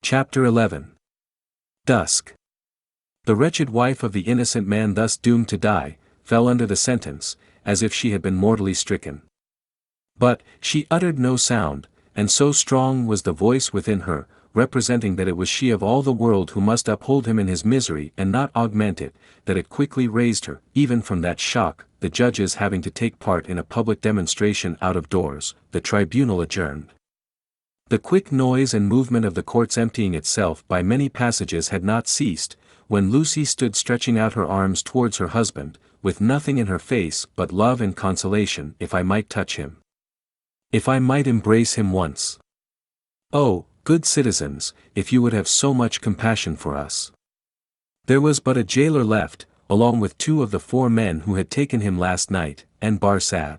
Chapter 11. Dusk. The wretched wife of the innocent man thus doomed to die, fell under the sentence, as if she had been mortally stricken. But, she uttered no sound, and so strong was the voice within her, representing that it was she of all the world who must uphold him in his misery and not augment it, that it quickly raised her, even from that shock, the judges having to take part in a public demonstration out of doors, the tribunal adjourned. The quick noise and movement of the courts emptying itself by many passages had not ceased, when Lucy stood stretching out her arms towards her husband, with nothing in her face but love and consolation. If I might touch him. If I might embrace him once. Oh, good citizens, if you would have so much compassion for us. There was but a jailer left, along with 2 of the 4 men who had taken him last night, and Barsad.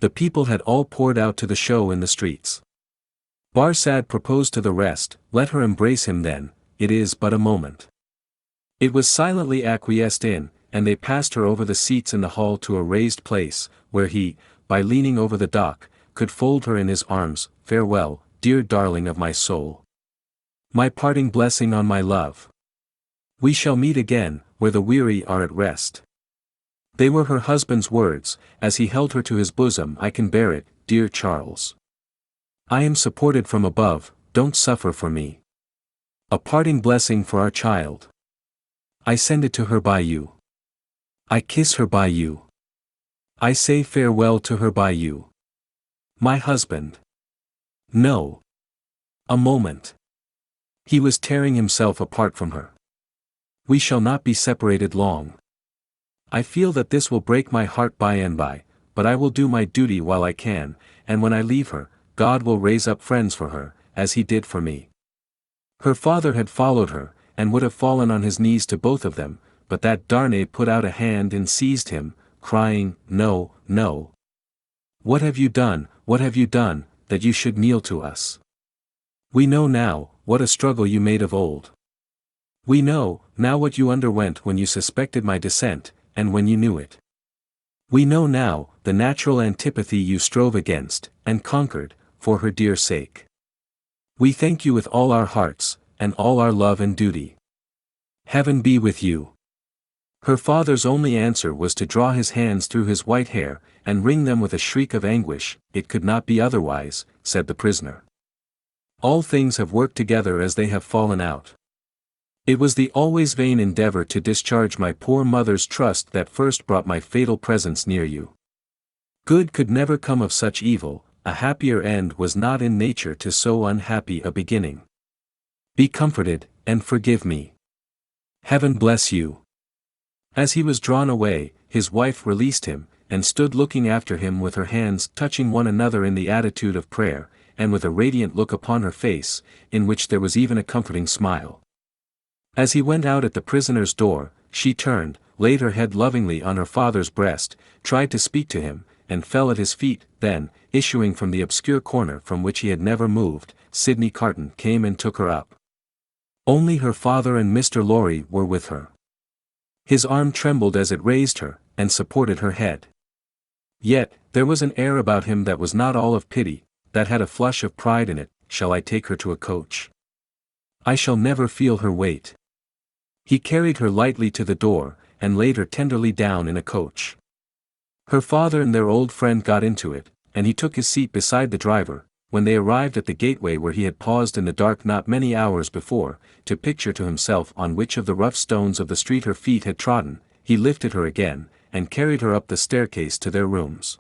The people had all poured out to the show in the streets. Barsad proposed to the rest, let her embrace him then, it is but a moment. It was silently acquiesced in, and they passed her over the seats in the hall to a raised place, where he, by leaning over the dock, could fold her in his arms. Farewell, dear darling of my soul. My parting blessing on my love. We shall meet again, where the weary are at rest. They were her husband's words, as he held her to his bosom. I can bear it, dear Charles. I am supported from above, don't suffer for me. A parting blessing for our child. I send it to her by you. I kiss her by you. I say farewell to her by you. My husband. No. A moment. He was tearing himself apart from her. We shall not be separated long. I feel that this will break my heart by and by, but I will do my duty while I can, and when I leave her, God will raise up friends for her, as he did for me. Her father had followed her, and would have fallen on his knees to both of them, but that Darnay put out a hand and seized him, crying, No, no. What have you done, that you should kneel to us? We know now, what a struggle you made of old. We know, now what you underwent when you suspected my descent, and when you knew it. We know now, the natural antipathy you strove against, and conquered, for her dear sake. We thank you with all our hearts, and all our love and duty. Heaven be with you. Her father's only answer was to draw his hands through his white hair, and wring them with a shriek of anguish. It could not be otherwise, said the prisoner. All things have worked together as they have fallen out. It was the always vain endeavor to discharge my poor mother's trust that first brought my fatal presence near you. Good could never come of such evil, a happier end was not in nature to so unhappy a beginning. Be comforted, and forgive me. Heaven bless you. As he was drawn away, his wife released him, and stood looking after him with her hands touching one another in the attitude of prayer, and with a radiant look upon her face, in which there was even a comforting smile. As he went out at the prisoner's door, she turned, laid her head lovingly on her father's breast, tried to speak to him, and fell at his feet. Then, issuing from the obscure corner from which he had never moved, Sidney Carton came and took her up. Only her father and Mr. Lorry were with her. His arm trembled as it raised her, and supported her head. Yet, there was an air about him that was not all of pity, that had a flush of pride in it. Shall I take her to a coach? I shall never feel her weight. He carried her lightly to the door, and laid her tenderly down in a coach. Her father and their old friend got into it, and he took his seat beside the driver. When they arrived at the gateway where he had paused in the dark not many hours before, to picture to himself on which of the rough stones of the street her feet had trodden, he lifted her again, and carried her up the staircase to their rooms.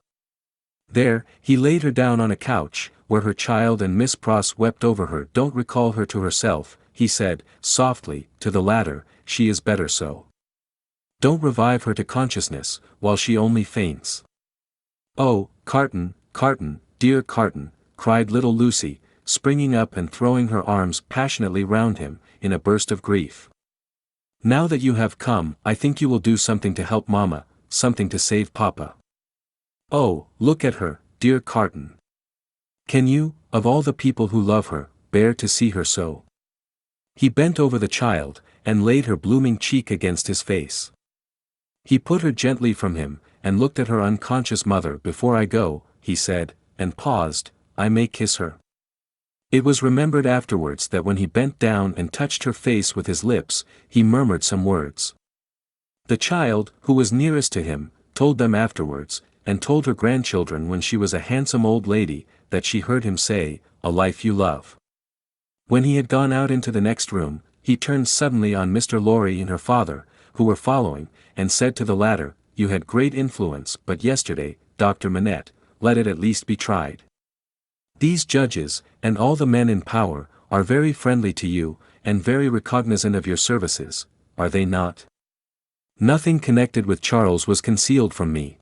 There, he laid her down on a couch, where her child and Miss Pross wept over her. Don't recall her to herself, he said, softly, to the latter, she is better so. Don't revive her to consciousness, while she only faints. Oh, Carton, Carton, dear Carton, cried little Lucy, springing up and throwing her arms passionately round him, in a burst of grief. Now that you have come, I think you will do something to help Mamma, something to save Papa. Oh, look at her, dear Carton. Can you, of all the people who love her, bear to see her so? He bent over the child, and laid her blooming cheek against his face. He put her gently from him, and looked at her unconscious mother. Before I go, he said, and paused, I may kiss her. It was remembered afterwards that when he bent down and touched her face with his lips, he murmured some words. The child, who was nearest to him, told them afterwards, and told her grandchildren when she was a handsome old lady, that she heard him say, "A life you love." When he had gone out into the next room, he turned suddenly on Mr. Lorry and her father, who were following, and said to the latter, "You had great influence but yesterday, Dr. Manette, let it at least be tried. These judges, and all the men in power, are very friendly to you, and very recognizant of your services, are they not? Nothing connected with Charles was concealed from me.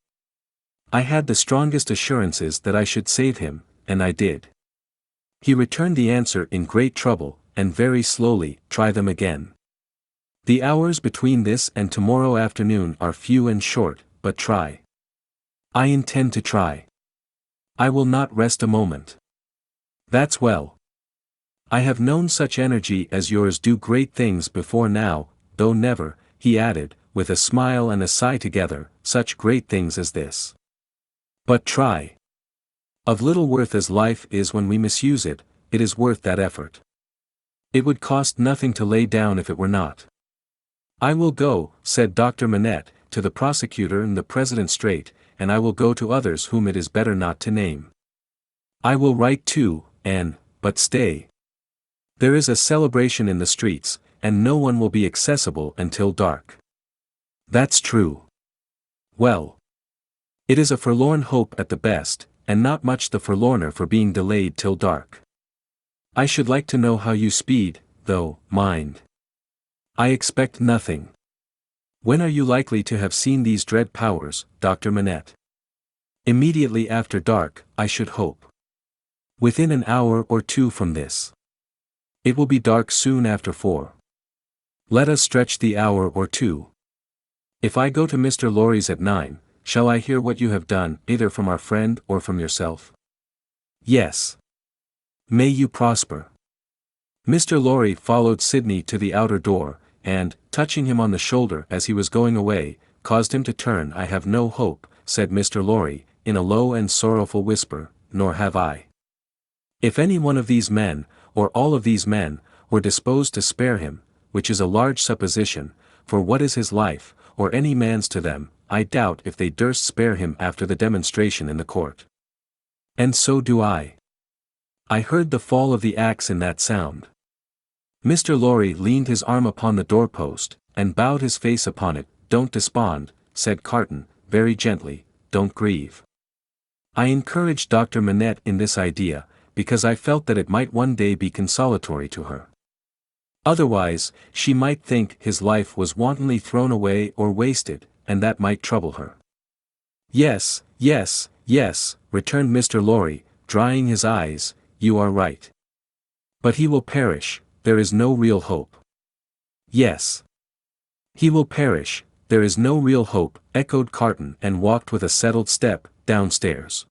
I had the strongest assurances that I should save him, and I did." He returned the answer in great trouble, and very slowly, "Try them again. The hours between this and tomorrow afternoon are few and short, but try." "I intend to try. I will not rest a moment." "That's well. I have known such energy as yours do great things before now, though never," he added, with a smile and a sigh together, "such great things as this. But try. Of little worth as life is when we misuse it, it is worth that effort. It would cost nothing to lay down if it were not." "I will go," said Dr. Manette, "to the prosecutor and the president straight, and I will go to others whom it is better not to name. I will write too, but stay. There is a celebration in the streets, and no one will be accessible until dark." "That's true. Well. It is a forlorn hope at the best, and not much the forlorner for being delayed till dark. I should like to know how you speed, though, mind. I expect nothing. When are you likely to have seen these dread powers, Dr. Manette?" "Immediately after dark, I should hope. Within an hour or two from this. It will be dark soon after 4. Let us stretch the hour or two. If I go to Mr. Lorry's at 9, shall I hear what you have done, either from our friend or from yourself?" "Yes. May you prosper." Mr. Lorry followed Sidney to the outer door, and, touching him on the shoulder as he was going away, caused him to turn. "I have no hope," said Mr. Lorry, in a low and sorrowful whisper, "nor have I. If any one of these men, or all of these men, were disposed to spare him, which is a large supposition, for what is his life, or any man's to them, I doubt if they durst spare him after the demonstration in the court. And so do I. I heard the fall of the axe in that sound." Mr. Lorry leaned his arm upon the doorpost, and bowed his face upon it. "Don't despond," said Carton, very gently, "don't grieve. I encouraged Dr. Manette in this idea, because I felt that it might one day be consolatory to her. Otherwise, she might think his life was wantonly thrown away or wasted, and that might trouble her." "Yes, yes, yes," returned Mr. Lorry, drying his eyes, "you are right. But he will perish, there is no real hope." "Yes. He will perish, there is no real hope," echoed Carton, and walked with a settled step downstairs.